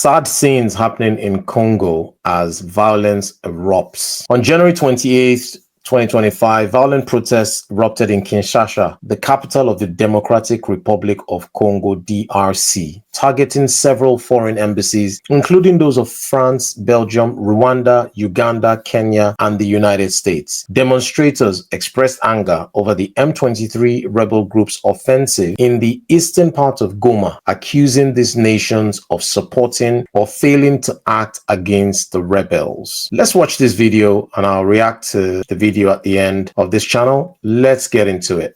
Sad scenes happening in Congo as violence erupts. On January 28th, 2025, violent protests erupted in Kinshasa, the capital of the Democratic Republic of Congo, DRC, targeting several foreign embassies, including those of France, Belgium, Rwanda, Uganda, Kenya, and the United States. Demonstrators expressed anger over the M23 rebel group's offensive in the eastern part of Goma, accusing these nations of supporting or failing to act against the rebels. Let's watch this video and I'll react to the video at the end of this channel. Let's get into it.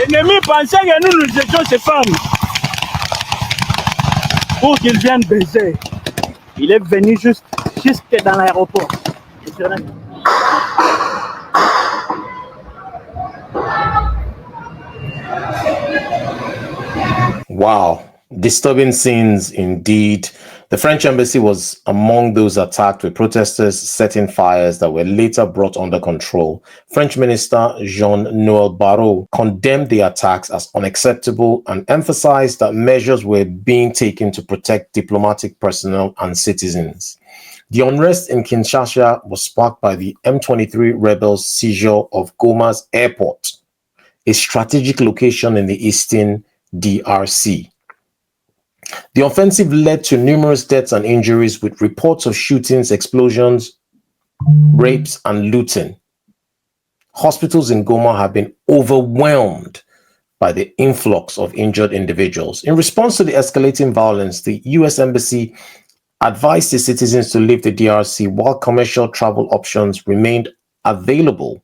L'ennemi pensait que nous étions ces femmes pour qu'ils viennent baiser. Il est venu jusque dans l'aéroport. Wow, disturbing scenes indeed. The French embassy was among those attacked, with protesters setting fires that were later brought under control. French Minister Jean-Noël Barrot condemned the attacks as unacceptable and emphasized that measures were being taken to protect diplomatic personnel and citizens. The unrest in Kinshasa was sparked by the M23 rebels' seizure of Goma's airport, a strategic location in the eastern DRC. The offensive led to numerous deaths and injuries, with reports of shootings, explosions, rapes, and looting. Hospitals in Goma have been overwhelmed by the influx of injured individuals. In response to the escalating violence, the U.S. Embassy advised its citizens to leave the DRC while commercial travel options remained available,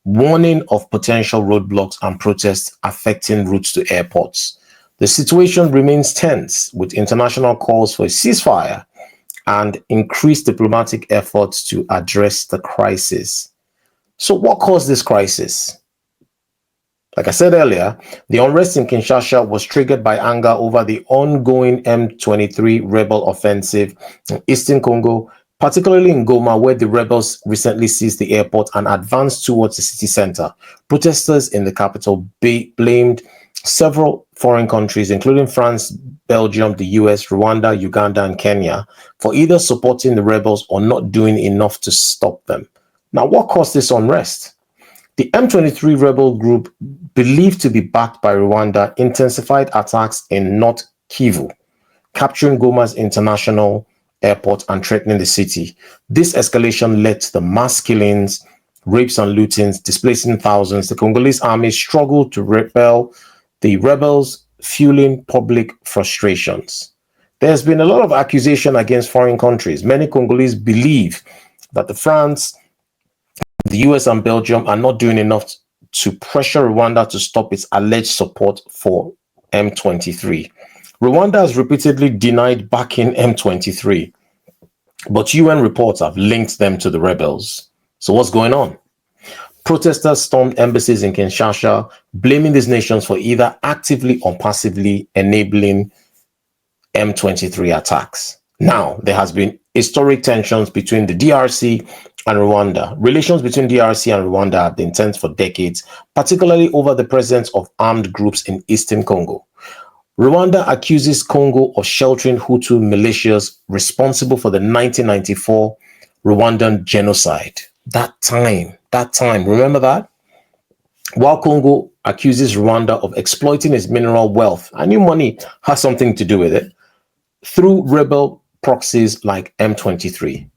warning of potential roadblocks and protests affecting routes to airports. The situation remains tense, with international calls for a ceasefire and increased diplomatic efforts to address the crisis. So what caused this crisis? Like I said earlier, the unrest in Kinshasa was triggered by anger over the ongoing M23 rebel offensive in eastern Congo, particularly in Goma, where the rebels recently seized the airport and advanced towards the city center. Protesters in the capital blamed several foreign countries, including France, Belgium, the US, Rwanda, Uganda, and Kenya, for either supporting the rebels or not doing enough to stop them. Now, what caused this unrest? The M23 rebel group, believed to be backed by Rwanda, intensified attacks in North Kivu, capturing Goma's international airport and threatening the city. This escalation led to the mass killings, rapes, and lootings, displacing thousands. The Congolese army struggled to repel the rebels, fueling public frustrations. There's been a lot of accusation against foreign countries. Many Congolese believe that France, the US, and Belgium are not doing enough to pressure Rwanda to stop its alleged support for M23. Rwanda has repeatedly denied backing M23, but UN reports have linked them to the rebels. So what's going on? Protesters stormed embassies in Kinshasa, blaming these nations for either actively or passively enabling M23 attacks. Now, there has been historic tensions between the DRC and Rwanda. Relations between DRC and Rwanda have been tense for decades, particularly over the presence of armed groups in eastern Congo. Rwanda accuses Congo of sheltering Hutu militias responsible for the 1994 Rwandan genocide. That time, remember that? while Congo accuses Rwanda of exploiting its mineral wealth. I knew money has something to do with it, through rebel proxies like M23.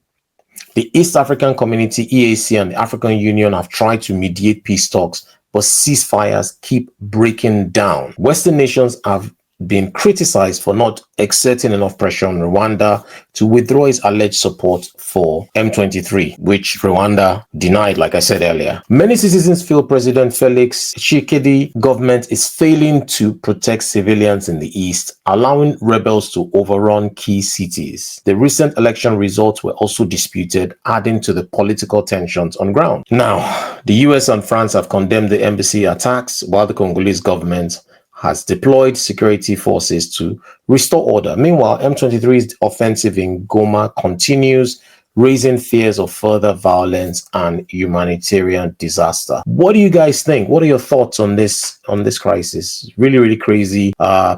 The East African Community, EAC, and the African Union have tried to mediate peace talks, but ceasefires keep breaking down. Western nations have been criticized for not exerting enough pressure on Rwanda to withdraw its alleged support for M23, which Rwanda denied, like I said earlier. Many citizens feel President Felix Tshisekedi government is failing to protect civilians in the East, allowing rebels to overrun key cities. The recent election results were also disputed, adding to the political tensions on ground. Now, the US and France have condemned the embassy attacks, while the Congolese government has deployed security forces to restore order. Meanwhile, M23's offensive in Goma continues, raising fears of further violence and humanitarian disaster. What do you guys think? What are your thoughts on this crisis? Really, really crazy.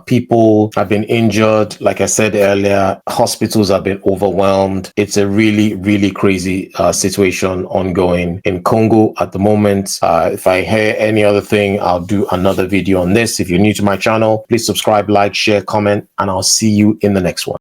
People have been injured. Like I said earlier, hospitals have been overwhelmed. It's a really, really crazy situation ongoing in Congo at the moment. If I hear any other thing, I'll do another video on this. If you're new to my channel, please subscribe, like, share, comment, and I'll see you in the next one.